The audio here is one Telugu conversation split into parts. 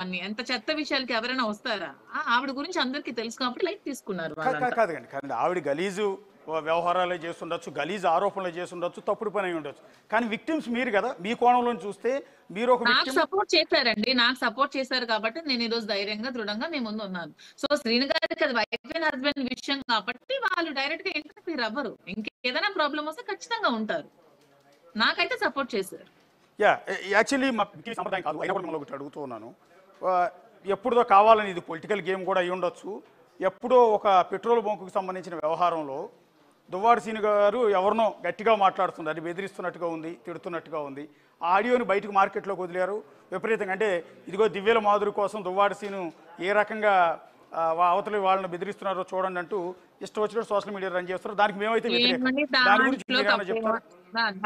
దాన్ని. ఎంత చెత్త విషయాలకి ఎవరైనా వస్తారా? ఆవిడ గురించి అందరికీ తెలుసు కాబట్టి లైట్ తీసుకున్నారు వాళ్ళంతా. కాదండి ఆవిడ గలీజు వ్యవహారాలే చేస్తుండొచ్చు, గలీజు ఆరోపణలు చేస్తుండొచ్చు, తప్పుడు పని అయి ఉండొచ్చు. కానీ విక్టిమ్స్ మీరు కదా, మీ కోణంలో చూస్తే మీరు ఒక నాకు సపోర్ట్ చేశారండి, నాకు సపోర్ట్ చేశారు కాబట్టి నేను ఈ రోజు ధైర్యంగా దృఢంగా మీ ముందు ఉన్నాను. సో శ్రీను గారికి అది వైఫ్ అండ్ హస్బెండ్ విషయం కాబట్టి వాళ్ళు డైరెక్ట్ గా ఇంటర్ఫీర్ అవ్వరు. ఇంకేదైనా ప్రాబ్లం వస్తే ఖచ్చితంగా ఉంటారు. నాకైతే సపోర్ట్ చేశారు. యాక్చువల్లీ మా సంప్రదాయం కాదు, అయినా కూడా మనం ఒకటి అడుగుతూ ఉన్నాను. ఎప్పుడుదో కావాలని ఇది పొలిటికల్ గేమ్ కూడా అయి ఉండొచ్చు. ఎప్పుడో ఒక పెట్రోల్ బంకుకు సంబంధించిన వ్యవహారంలో దువ్వాడ సీను గారు ఎవరినో గట్టిగా మాట్లాడుతుంది, అది బెదిరిస్తున్నట్టుగా ఉంది, తిడుతున్నట్టుగా ఉంది. ఆ ఆడియోని బయటకు మార్కెట్లోకి వదిలేరు విపరీతంగా. అంటే ఇదిగో దివ్యల మాధురి కోసం దువ్వాడ సీను ఏ రకంగా అవతలి వాళ్ళని బెదిరిస్తున్నారో చూడండి అంటూ ఇష్టం వచ్చినట్టు సోషల్ మీడియా రన్ చేస్తారు. దానికి మేమైతే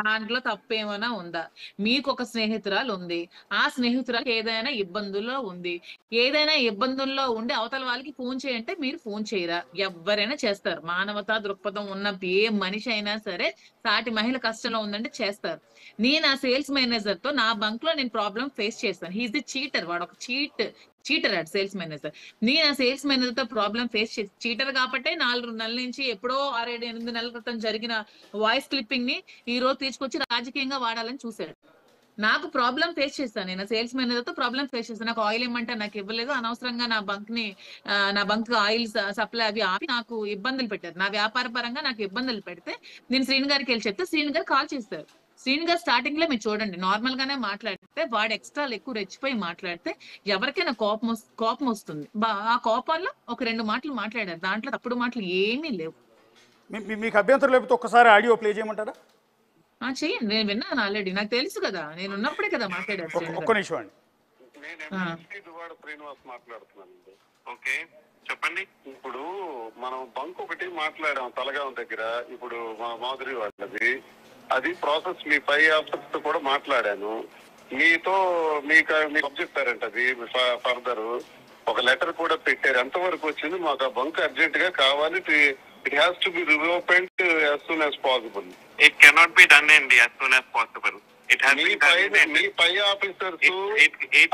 దాంట్లో తప్పేమైనా ఉందా? మీకు ఒక స్నేహితురాలు ఉంది, ఆ స్నేహితురాలు ఏదైనా ఇబ్బందుల్లో ఉంది, ఏదైనా ఇబ్బందుల్లో ఉండి అవతల వాళ్ళకి ఫోన్ చేయంటే మీరు ఫోన్ చేయరా? ఎవరైనా చేస్తారు. మానవతా దృక్పథం ఉన్న ఏ మనిషి అయినా సరే సాటి మహిళ కష్టంలో ఉందంటే చేస్తారు. నేను ఆ సేల్స్ మేనేజర్ తో నా బంక్ లో నేను ప్రాబ్లం ఫేస్ చేస్తాను. హీఈస్ ది చీటర్, వాడు ఒక చీటర్ అట్ సేల్స్ మేనేజర్. నేను ఆ సేల్స్ మేనేజర్ తో ప్రాబ్లం ఫేస్ చేసి చీటర్ కాబట్టి 4 నెలల నుంచి ఎప్పుడో 6-8 నెలల క్రితం జరిగిన వాయిస్ క్లిప్పింగ్ ని ఈ రోజు తీసుకొచ్చి రాజకీయంగా వాడాలని చూశాడు. నాకు ప్రాబ్లం ఫేస్ చేస్తాను, నేను సేల్స్ మేనేజర్ తో ప్రాబ్లం ఫేస్ చేస్తాను. నాకు ఆయిల్ ఇమ్మంటే నాకు ఇవ్వలేదు, అనవసరంగా నా బంక్ ఆయిల్ సప్లై అవి ఆపి నాకు ఇబ్బందులు పెట్టారు. నా వ్యాపార పరంగా నాకు ఇబ్బందులు పెడితే నేను శ్రీను గారికి వెళ్ళి చెప్తే శ్రీను గారు కాల్ చేస్తారు. శ్రీను గారు స్టార్టింగ్ లో మీరు చూడండి నార్మల్ గానే మాట్లాడితే, వాడు ఎక్స్ట్రా ఎక్కువ రెచ్చిపోయి మాట్లాడితే ఎవరికైనా కోపం వస్తుంది. ఆ కోపాల్లో ఒక 2 మాటలు మాట్లాడారు, దాంట్లో తప్పుడు మాటలు ఏమీ లేవు. మీకు అభ్యంతరం లేకపోతే ఒక్కసారి ఆడియో ప్లే చేయమంటారా? చెయ్యండి, నేను విన్నాను ఆల్రెడీ, నాకు తెలుసు కదా, నేను ఉన్నప్పుడే కదా మాట్లాడారు. ఒక్క నిమిషం అండి. శ్రీనివాస్ మాట్లాడుతున్నానండి. ఓకే చెప్పండి. ఇప్పుడు మనం బంక్ ఒకటి మాట్లాడాం తలగాం దగ్గర, ఇప్పుడు మా మాధురి వాళ్ళది అది ప్రాసెస్ మీ పై ఆఫీసర్స్ తో కూడా మాట్లాడాను. మీకు చెప్పారంట అది ఫర్దర్ ఒక లెటర్ కూడా పెట్టారు. ఎంతవరకు వచ్చింది? మాకు ఆ బంక్ అర్జెంట్ గా కావాలి, it has to be reopened as soon as possible. It cannot be done as soon as possible. It has been terminated. మీ పై ఆఫీసర్స్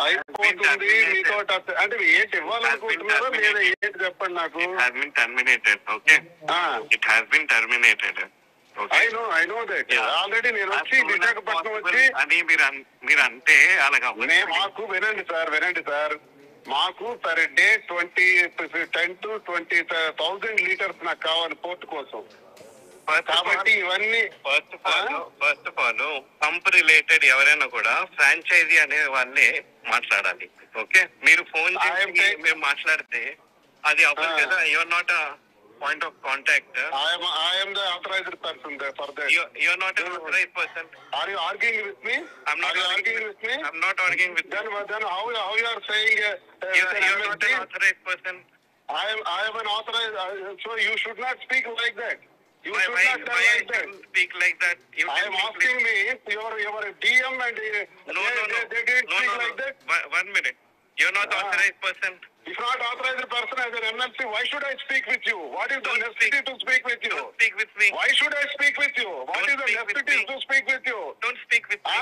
అయిపోతుంది మీతో అంటే ఏంటి ఇవ్వాలనుకుంటున్నారో లేదా ఏంటి చెప్పండి నాకు. It has been terminated. Okay. It has been terminated. Okay. I know that. Already నేను వచ్చి విశాఖపట్నం వచ్చి అని మీరు అంటే అలాగా మాకు వినండి సార్ మాకు పర్ డే 10 to 20,000 లీటర్స్ నాకు కావాలి పోర్ట్ కోసం. కాబట్టి ఇవన్నీ first of all pump related ఎవరైనా కూడా ఫ్రాంచైజీ అనే వాళ్ళే మాట్లాడాలి. ఓకే, మీరు ఫోన్ చేసి మీరు మాట్లాడితే అది అవ్వదు కదా. Your not point of contact. I am the authorized person there for that. You are not an authorized person. Are you arguing with me? I'm not arguing with me. I'm not arguing with then how you are saying you are not an authorized person. I am an authorized so you should not speak like that. You should not speak like that. I am asking me your DM and no they did speak like that. One minute. You are not authorized person. If not authorized person as an MLC, why should I speak with you? What is the necessity to speak with you? Don't speak with me. Why should I speak with you? What is the necessity to speak with you? Don't speak with me.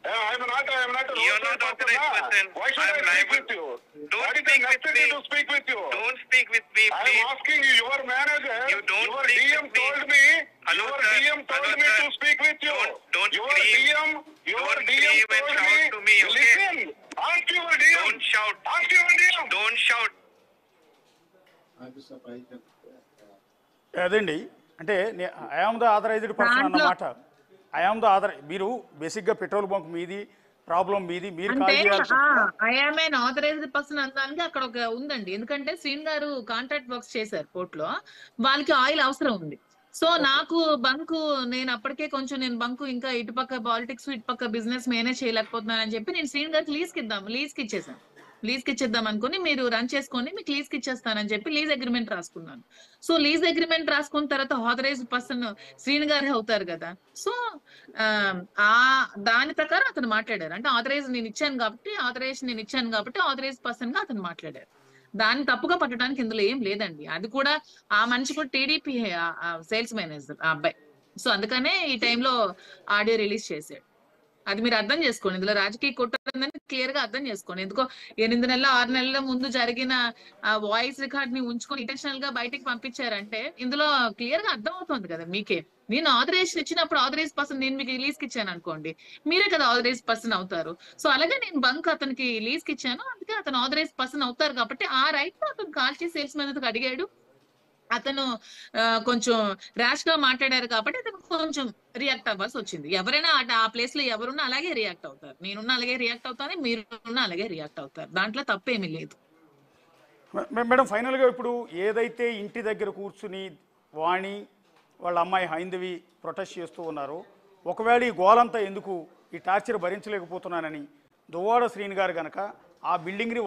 I am not a you are not authorized person. Why should I speak with you? What is the necessity to speak with you? Don't speak with me, please. I am asking you, your manager, your DM told me, Hello, your sir. DM told me to speak with you. Don't your scream. Your Don't DM scream and told shout to me, okay? Listen, ask your DM. Don't shout. Ask your DM. Don't shout. అదండి, అంటే I am the authorised person అన్నమాట. మీరు బేసిక్ గా పెట్రోల్ బంక్ మీది, ప్రాబ్లం మీది, మీరు I am an authorised person అనడానికి అక్కడ ఒక ఉందండి. ఎందుకంటే శ్రీన్ గారు కాంట్రాక్ట్ వర్క్స్ చేశారు పోర్ట్ లో, వాళ్ళకి ఆయిల్ అవసరం ఉంది. సో నాకు బంకు నేను అప్పటికే కొంచెం బంకు ఇంకా ఇటుపక్క పాలిటిక్స్ ఇటుపక్క బిజినెస్ మేనేజ్ చేయలేకపోతున్నాను అని చెప్పి నేను శ్రీన్ గారికి లీజ్కి ఇచ్చేద్దాం అనుకుని, మీరు రన్ చేసుకొని మీకు లీజ్కి ఇచ్చేస్తానని చెప్పి లీజ్ అగ్రిమెంట్ రాసుకున్నాను. సో లీజ్ అగ్రిమెంట్ రాసుకున్న తర్వాత ఆథరైజ్డ్ పర్సన్ శ్రీను గారే అవుతారు కదా. సో దాని ప్రకారం అతను మాట్లాడారు. అంటే ఆథరైజేషన్ నేను ఇచ్చాను కాబట్టి ఆథరైజ్డ్ పర్సన్ గా అతను మాట్లాడారు. దాన్ని తప్పుగా పట్టడానికి ఇందులో ఏం లేదండి. అది కూడా ఆ మనిషి కూడా టీడీపీ సేల్స్ మేనేజర్ ఆ అబ్బాయి. సో అందుకనే ఈ టైంలో ఆడియో రిలీజ్ చేశాడు. అది మీరు అర్థం చేసుకోండి, ఇందులో రాజకీయ కుట్ర క్లియర్ గా అర్థం చేసుకోండి. ఎందుకో 8 నెలల 6 నెలల ముందు జరిగిన ఆ వాయిస్ రికార్డ్ ని ఉంచుకొని ఇంటెన్షనల్ గా బయటికి పంపించారంటే ఇందులో క్లియర్ గా అర్థం అవుతుంది కదా మీకే. నేను ఆథరైజేషన్ ఇచ్చినప్పుడు ఆథరైజ్ పర్సన్ నేను మీకు రిలీజ్ కి ఇచ్చాను అనుకోండి, మీరే కదా ఆథరైజ్ పర్సన్ అవుతారు. సో అలాగే నేను బంక్ అతనికి రిలీజ్ కి ఇచ్చాను, అందుకే అతను ఆథరైజ్ పర్సన్ అవుతారు. కాబట్టి ఆ రైట్ తో అతను కాల్ చేసి సేల్స్ మేనేజర్ అడిగాడు. అతను కొంచెం ర్యాష్ గా మాట్లాడారు కాబట్టి అతను కొంచెం రియాక్ట్ అవ్వాల్సి వచ్చింది. ఎవరైనా ఆ ప్లేస్ లో ఎవరున్నా అలాగే రియాక్ట్ అవుతారు. నేనున్నా అలాగే రియాక్ట్ అవుతాను, మీరున్నా అలాగే రియాక్ట్ అవుతారు. దాంట్లో తప్పేమీ లేదు. మేడం ఫైనల్గా ఇప్పుడు ఏదైతే ఇంటి దగ్గర కూర్చుని వాణి వాళ్ళ అమ్మాయి హైందవి ప్రొటెస్ట్ చేస్తూ ఉన్నారు, ఒకవేళ ఈ గోలంతా ఎందుకు, ఈ టార్చర్ భరించలేకపోతున్నానని దువ్వాడ శ్రీని గారు కనుక ఆ బిల్డింగ్ని